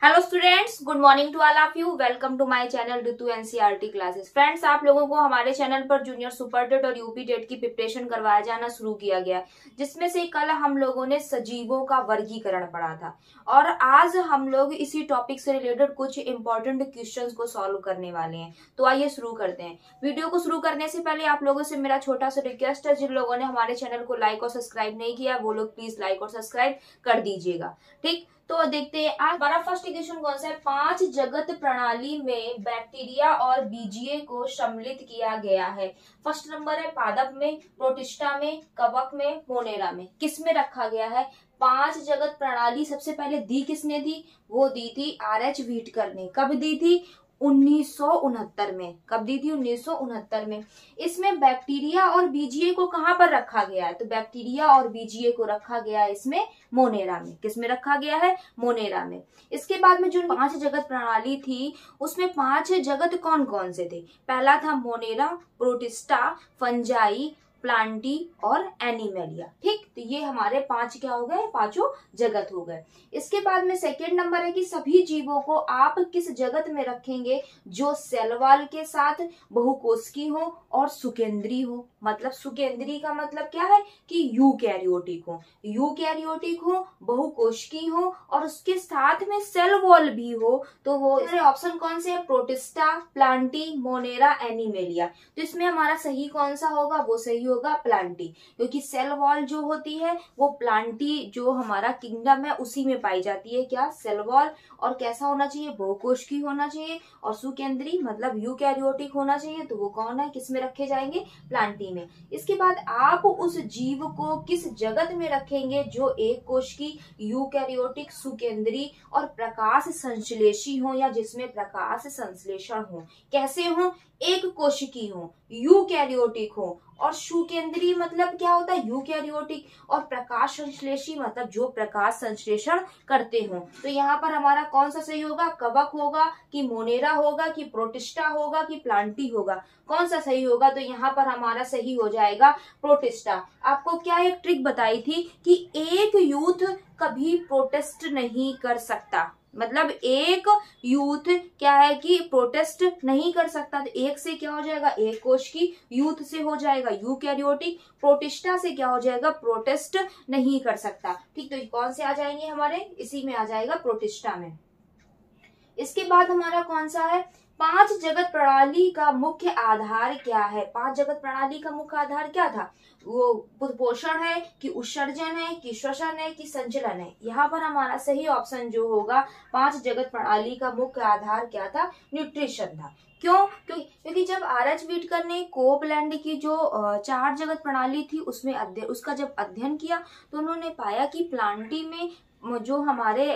Hello students, good morning to all of you. Welcome to my channel Ritu NCERT classes. Friends, आप लोगों को हमारे चैनल पर जूनियर सुपर टेट और यूपी टेट की प्रिपरेशन करवाया जाना शुरू किया गया, जिसमें से कल हम लोगों ने सजीवों का वर्गीकरण पढ़ा था और आज हम लोग इसी टॉपिक से रिलेटेड कुछ इंपॉर्टेंट क्वेश्चंस को सॉल्व करने वाले हैं। तो आइए शुरू करते हैं। वीडियो को शुरू करने से पहले आप लोगों से मेरा छोटा सा रिक्वेस्ट है, जिन लोगों ने हमारे चैनल को लाइक और सब्सक्राइब नहीं किया वो लोग प्लीज लाइक और सब्सक्राइब कर दीजिएगा। ठीक, तो देखते हैं आज हमारा फर्स्ट क्वेश्चन कौन सा है। 5 जगत प्रणाली में बैक्टीरिया और बीजीय को सम्मिलित किया गया है। फर्स्ट नंबर है पादप में, प्रोटिस्टा में, कवक में, मोनेरा में। किस में रखा गया है? 5 जगत प्रणाली सबसे पहले दी किसने दी? वो दी थी आर.एच. व्हिटकर ने। कब दी थी? 1969 में। कब दी थी? 1969 में। इसमें बैक्टीरिया और बीजीय को कहां पर रखा गया है? तो बैक्टीरिया और बीजीय को रखा गया है इसमें मोनेरा में। किसमें रखा गया है? मोनेरा में। इसके बाद में जो 5 जगत प्रणाली थी उसमें 5 जगत कौन कौन से थे? पहला था मोनेरा, प्रोटिस्टा, फंजाई, प्लांटी और एनिमेलिया। ठीक, तो ये हमारे 5 क्या हो गए? 5 जगत हो गए। इसके बाद में सेकेंड नंबर है कि सभी जीवों को आप किस जगत में रखेंगे जो सेल वॉल के साथ बहुकोशिकीय हो और सुकेंद्रीय हो। मतलब सुकेंद्रीय का मतलब क्या है कि यूकैरियोटिक हो, यूकैरियोटिक हो, बहुकोशिकीय हो और उसके साथ में सेल वॉल भी हो। तो वो ऑप्शन कौन से है? Protista, Plantae, Monera, animalia. तो इसमें हमारा सही कौन सा होगा? वो सही होगा प्लांटी, क्योंकि सेल वॉल जो होती है वो प्लांटी जो हमारा किंगडम है उसी में पाई जाती है। क्या? Cell wall. और कैसा होना चाहिए? बहुकोशिकीय होना चाहिए और सुकेंद्रीय मतलब यूकैरियोटिक होना चाहिए। तो वो कौन है? किस में रखे जाएंगे? प्लांटी में। इसके बाद आप उस जीव को किस जगत में रखेंगे जो एक कोशिकीय, यूकैरियोटिक, सुकेंद्रीय और प्रकाश संश्लेषी हो या जिसमें प्रकाश संश्लेषण हो। कैसे हो? एक कोशिकीय हो, यूकैरियोटिक हो और सुकेंद्रीय मतलब क्या होता है? यूकैरियोटिक। और प्रकाश संश्लेषी मतलब जो प्रकाश संश्लेषण करते हो। तो यहाँ पर हमारा कौन सा सही होगा? कवक होगा कि मोनेरा होगा कि प्रोटिस्टा होगा कि प्लांटी होगा? कौन सा सही होगा? तो यहाँ पर हमारा सही हो जाएगा प्रोटिस्टा। आपको क्या एक ट्रिक बताई थी कि एक यूथ कभी प्रोटेस्ट नहीं कर सकता। मतलब एक यूथ क्या है कि प्रोटेस्ट नहीं कर सकता। तो एक से क्या हो जाएगा? एक कोशिकीय, यूथ से हो जाएगा यूकैरियोटिक, प्रोटिस्टा से क्या हो जाएगा? प्रोटेस्ट नहीं कर सकता। ठीक, तो कौन से आ जाएंगे हमारे? इसी में आ जाएगा प्रोटिस्टा में। इसके बाद हमारा कौन सा है? 5 जगत प्रणाली का मुख्य आधार क्या है? 5 जगत प्रणाली का मुख्य आधार क्या था? वो पोषण है कि उत्सर्जन है कि श्वसन है कि संचलन है? यहाँ पर हमारा सही ऑप्शन जो होगा 5 जगत प्रणाली का मुख्य आधार क्या था? न्यूट्रिशन था। क्यों? क्योंकि जब आर.एच. व्हिटकर ने कोपलैंड की जो 4 जगत प्रणाली थी उसमें उसका जब अध्ययन किया तो उन्होंने पाया कि प्लांटी में जो हमारे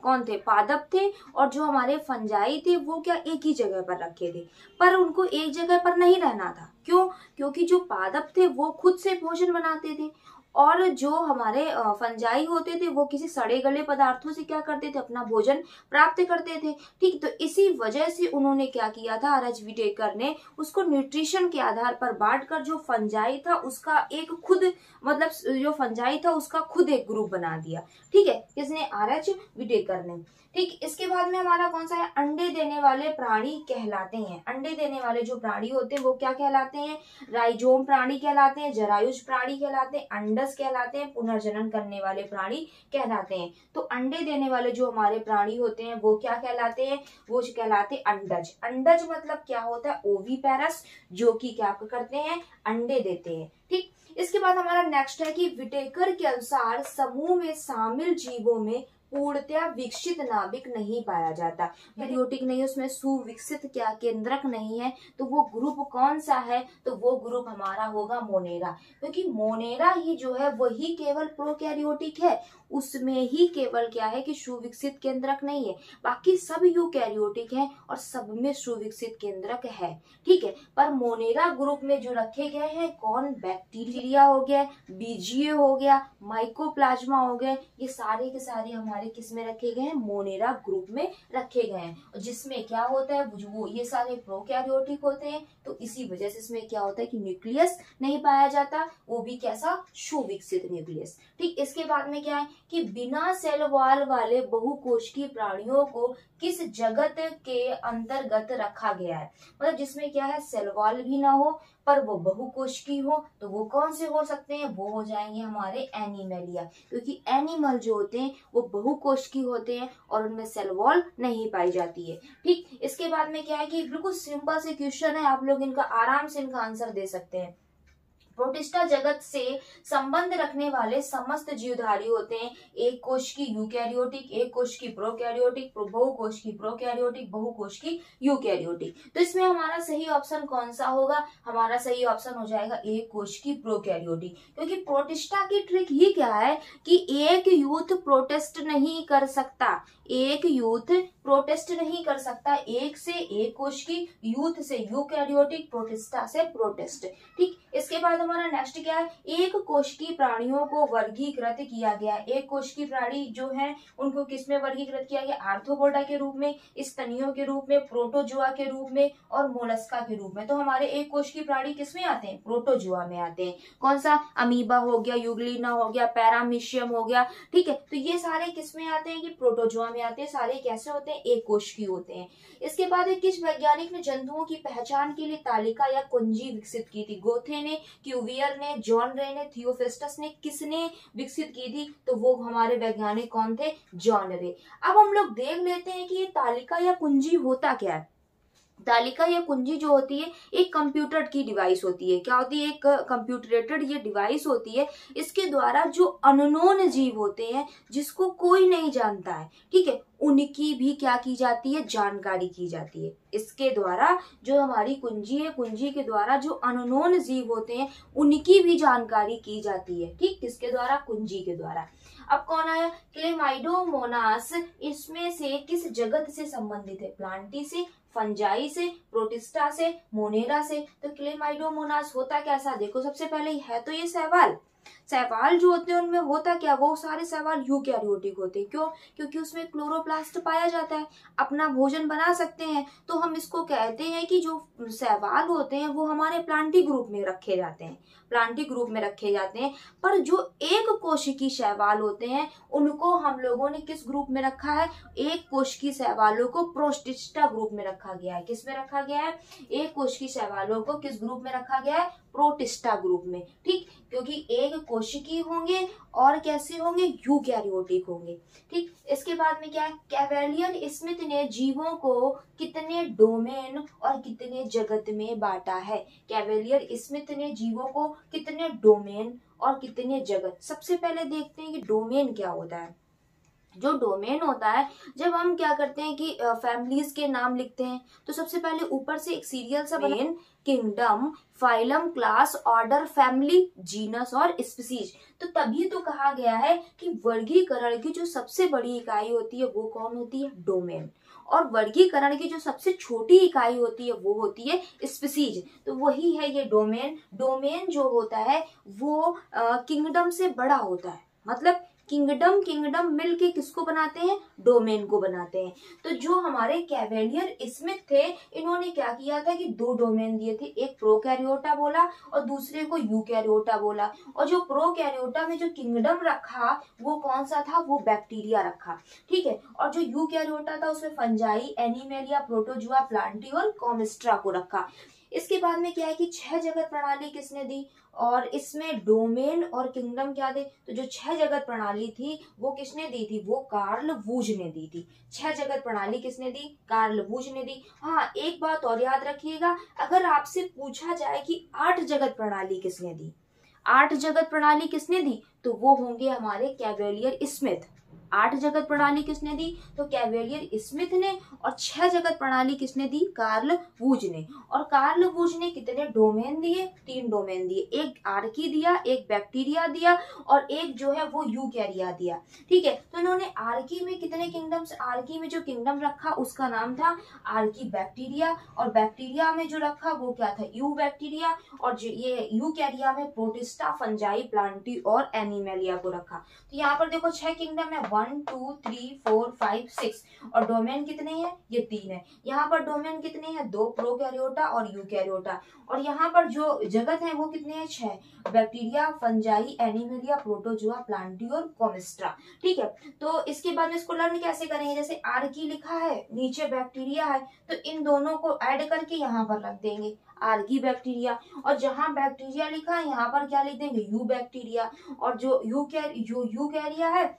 कौन थे? पादप थे और जो हमारे फंजाई थे वो क्या एक ही जगह पर रखे थे, पर उनको एक जगह पर नहीं रहना था। क्यों? क्योंकि जो पादप थे वो खुद से भोजन बनाते थे और जो हमारे फंजाई होते थे वो किसी सड़े गले पदार्थों से क्या करते थे? अपना भोजन प्राप्त करते थे। ठीक, तो इसी वजह से उन्होंने क्या किया था? आर.एच. व्हिटेकर ने उसको न्यूट्रिशन के आधार पर बांटकर जो फंजाई था उसका एक खुद मतलब जो फंजाई था उसका खुद एक ग्रुप बना दिया। ठीक है, किसने? आर.एच. व्हिटेकर ने। ठीक, इसके बाद में हमारा कौन सा है? अंडे देने वाले प्राणी कहलाते हैं। अंडे देने वाले जो प्राणी होते हैं वो क्या कहलाते हैं? राइजोम प्राणी कहलाते हैं, जरायुज प्राणी कहलाते हैं, अंडस कहलाते हैं, पुनर्जनन करने वाले प्राणी कहलाते हैं। तो अंडे देने वाले जो हमारे प्राणी होते हैं वो क्या कहलाते हैं? वो कहलाते हैं अंडज। अंडज मतलब क्या होता है? ओवीपेरस, जो कि क्या करते हैं? अंडे देते हैं। ठीक, इसके बाद हमारा नेक्स्ट है कि व्हिटेकर के अनुसार समूह में शामिल जीवों में पूर्णतया विकसित नाभिक नहीं पाया जाता। यूकैरियोटिक नहीं, उसमें सुविकसित क्या केंद्रक नहीं है। तो वो ग्रुप कौन सा है? तो वो ग्रुप हमारा होगा मोनेरा, क्योंकि मोनेरा ही जो है वही केवल प्रोकैरियोटिक है, उसमें ही केवल क्या है कि सुविकसित केंद्रक नहीं है। बाकी सब यूकैरियोटिक है और सब में सुविकसित केंद्रक है। ठीक है, पर मोनेरा ग्रुप में जो रखे गए हैं कौन? बैक्टीरिया हो गया, बीजीय हो गया, माइकोप्लाज्मा हो गए, ये सारे के सारे हमारे किस में रखे गए हैं? मोनेरा ग्रुप में रखे गए हैं। जिसमें क्या होता है? वो ये सारे प्रोकैरियोटिक होते हैं। तो इसी वजह से इसमें क्या होता है कि न्यूक्लियस नहीं पाया जाता, वो भी कैसा? सुविकसित न्यूक्लियस। ठीक, इसके बाद में क्या है? कि बिना सेल वॉल वाले बहुकोशिकीय प्राणियों को किस जगत के अंतर्गत रखा गया है। मतलब जिसमें क्या है, सेल वॉल भी ना हो पर वो बहुकोशिकीय हो, तो वो कौन से हो सकते हैं, वो हो जाएंगे हमारे एनिमलिया, क्योंकि एनिमल जो होते हैं वो बहुकोशिकीय होते हैं और उनमें सेल वॉल नहीं पाई जाती है। ठीक, इसके बाद में क्या है कि बिल्कुल सिंपल से क्वेश्चन है, आप लोग इनका आराम से इनका आंसर दे सकते हैं। प्रोटिस्टा जगत से संबंध रखने वाले समस्त जीवधारी होते हैं एक कोश की यूकैरियोटिक, एक कोश की प्रोकैरियोटिक, बहुकोश की प्रोकैरियोटिक, बहुकोश की यूकैरियोटिक। तो इसमें हमारा सही ऑप्शन कौन सा होगा, हमारा सही ऑप्शन हो जाएगा एक कोश की प्रोकैरियोटिक, क्योंकि प्रोटिस्टा की ट्रिक ही क्या है कि एक यूथ प्रोटेस्ट नहीं कर सकता, एक यूथ प्रोटेस्ट नहीं कर सकता, एक से एक कोश की, यूथ से यूकैरियोटिक, प्रोटिस्टा से प्रोटेस्ट। ठीक, इसके बाद हमारा नेक्स्ट क्या है, एक कोशिकीय प्राणियों को वर्गीकृत किया गया। एक कोशिकीय प्राणी जो है उनको किसमें वर्गीकृत किया गया, आर्थ्रोपोडा के रूप में, स्तनियों के रूप में, प्रोटोजुआ के रूप में और मोलस्का के रूप में। तो हमारे एक कोशिकीय प्राणी किसमें आते हैं, प्रोटोजुआ में आते हैं। कौन सा, अमीबा हो गया, यूग्लिना हो गया, पैरामीशियम हो गया। ठीक है, तो ये सारे किसमें आते हैं कि प्रोटोजुआ में आते हैं। सारे कैसे होते हैं, एक कोशिकीय होते हैं। इसके बाद किस वैज्ञानिक ने जंतुओं की पहचान के लिए तालिका या कुंजी विकसित की थी, गोथे ने, क्यूवियर ने, जॉन रे ने, थियोफिस्टस ने, किसने विकसित की थी, तो वो हमारे वैज्ञानिक कौन थे, जॉन रे। अब हम लोग देख लेते हैं कि ये तालिका या कुंजी होता क्या है। तालिका या कुंजी जो होती है एक कंप्यूटर की डिवाइस होती है। क्या होती है, एक कंप्यूटरेटेड ये डिवाइस होती है। इसके द्वारा जो अननोन जीव होते हैं जिसको कोई नहीं जानता है, ठीक है, उनकी भी क्या की जाती है, जानकारी की जाती है। इसके द्वारा जो हमारी कुंजी है, कुंजी के द्वारा जो अननोन जीव होते हैं उनकी भी जानकारी की जाती है। ठीक, किसके द्वारा, कुंजी के द्वारा। अब कौन आया, क्लेमाइडोमोनास इसमें से किस जगत से संबंधित है, प्लांटी से, फंजाई से, प्रोटिस्टा से, मोनेरा से। तो क्लेमाइडोमोनास होता कैसा, देखो सबसे पहले है तो ये शैवाल। शैवाल जो होते हैं उनमें होता क्या, वो सारे शैवाल यूकैरियोटिक होते हैं। क्यों, क्योंकि उसमें क्लोरोप्लास्ट पाया जाता है, अपना भोजन बना सकते हैं। तो हम इसको कहते हैं कि जो शैवाल होते हैं वो हमारे प्लांटी ग्रुप में रखे जाते हैं, प्लांटी ग्रुप में रखे जाते हैं। पर जो एक कोशिकीय शैवाल होते हैं उनको हम लोगों ने किस ग्रुप में रखा है, एक कोशिकीय शैवालों को प्रोटिस्टा ग्रुप में रखा गया है। किस में रखा गया है, एक कोशिकीय शैवालों को किस ग्रुप में रखा गया है, प्रोटिस्टा ग्रुप में। ठीक, क्योंकि एक कोशिकीय होंगे और कैसे होंगे, यूकैरियोटिक होंगे। ठीक, इसके बाद में क्या है, कैवेलियर स्मिथ ने जीवों को कितने डोमेन और कितने जगत में बांटा है। कैवेलियर स्मिथ ने जीवों को कितने डोमेन और कितने जगत। सबसे पहले देखते हैं कि डोमेन क्या होता है। जो डोमेन होता है, जब हम क्या करते हैं कि फैमिलीज के नाम लिखते हैं तो सबसे पहले ऊपर से एक सीरियल सा बना, kingdom, phylum, class, order, family, genus और स्पीसीज। तो तभी तो कहा गया है कि वर्गीकरण की जो सबसे बड़ी इकाई होती है वो कौन होती है, डोमेन। और वर्गीकरण की जो सबसे छोटी इकाई होती है वो होती है स्पीसीज। तो वही है ये डोमेन। डोमेन जो होता है वो किंगडम से बड़ा होता है। मतलब किंगडम मिलके किसको बनाते हैं, डोमेन को बनाते हैं। तो जो हमारे कैवेलियर स्मिथ थे, इन्होंने क्या किया था कि दो डोमेन दिए थे, एक प्रोकैरियोटा बोला और दूसरे को यूकैरियोटा बोला। और जो प्रोकैरियोटा में जो किंगडम रखा वो कौन सा था, वो बैक्टीरिया रखा। ठीक है, और जो यूकैरियोटा था उसमें फंजाई, एनिमेलिया, प्रोटोजुआ, प्लांटी और कॉमिस्ट्रा को रखा। इसके बाद में क्या है कि 6 जगत प्रणाली किसने दी, और इसमें डोमेन और किंगडम क्या दे, तो जो 6 जगत प्रणाली थी वो किसने दी थी, वो कार्ल वूज ने दी थी। 6 जगत प्रणाली किसने दी, कार्ल वूज ने दी। हाँ, एक बात और याद रखिएगा, अगर आपसे पूछा जाए कि 8 जगत प्रणाली किसने दी, 8 जगत प्रणाली किसने दी, तो वो होंगे हमारे कैवेलियर स्मिथ। 8 जगत प्रणाली किसने दी, तो कैवेलियर स्मिथ ने। और 6 जगत प्रणाली किसने दी, कार्ल वूज ने। और कार्ल वूज ने कितने डोमेन दिए, 3 डोमेन दिए, एक आर्की दिया, एक बैक्टीरिया दिया और एक जो है वो यूकैरिया दिया। ठीक है, तो इन्होंने आर्की में कितने किंगडम्स, आर्की में जो किंगडम रखा उसका नाम था आर्की बैक्टीरिया, और बैक्टीरिया में जो रखा वो क्या था, यू बैक्टीरिया, और जो ये यूकैरिया में प्रोटिस्टा, फंजाई, प्लांटी और एनिमेलिया को रखा। तो यहाँ पर देखो 6 किंगडम है, 1 2 3 4 5 6 और डोमेन कितने हैं, ये 3 है। यहाँ पर डोमेन कितने हैं, 2 प्रोकैरियोटा और यूकैरियोटा। और यहाँ पर जो जगत है वो कितने हैं, 6, bacteria, fungi, animalia, protozoa, Plantae और कोमिस्ट्रा। ठीक है, तो इसके बाद में इसको लर्न कैसे करेंगे, जैसे आर्की लिखा है, नीचे बैक्टीरिया है, तो इन दोनों को ऐड करके यहाँ पर रख देंगे आर्की बैक्टीरिया। और जहां बैक्टीरिया लिखा है यहाँ पर क्या लिख देंगे, यू बैक्टीरिया। और जो यूकैरिया है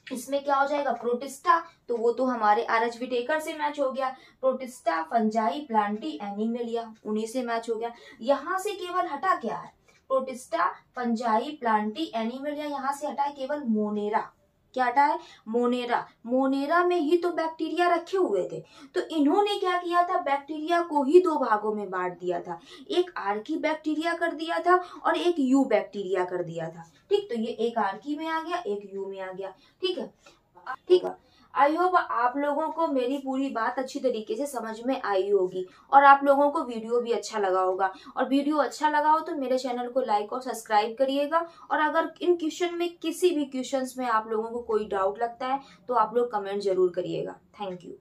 इसमें क्या हो जाएगा, प्रोटिस्टा, तो वो तो हमारे आरएच विटेकर से मैच हो गया। प्रोटिस्टा, फंजाई, प्लांटी, एनिमेलिया, उन्हीं से मैच हो गया। यहाँ से केवल हटा क्या है, प्रोटिस्टा, फंजाई, प्लांटी, एनिमेलिया, यहाँ से हटा है केवल मोनेरा। क्या हटा है, मोनेरा। मोनेरा में ही तो बैक्टीरिया रखे हुए थे, तो इन्होंने क्या किया था, बैक्टीरिया को ही 2 भागों में बांट दिया था, एक आर्की बैक्टीरिया कर दिया था और एक यू बैक्टीरिया कर दिया था। ठीक, तो ये एक आर्की में आ गया, एक यू में आ गया। ठीक है, ठीक है। आई होप आप लोगों को मेरी पूरी बात अच्छी तरीके से समझ में आई होगी और आप लोगों को वीडियो भी अच्छा लगा होगा। और वीडियो अच्छा लगा हो तो मेरे चैनल को लाइक और सब्सक्राइब करिएगा। और अगर इन क्वेश्चन में किसी भी क्वेश्चंस में आप लोगों को कोई डाउट लगता है तो आप लोग कमेंट जरूर करिएगा। Thank you.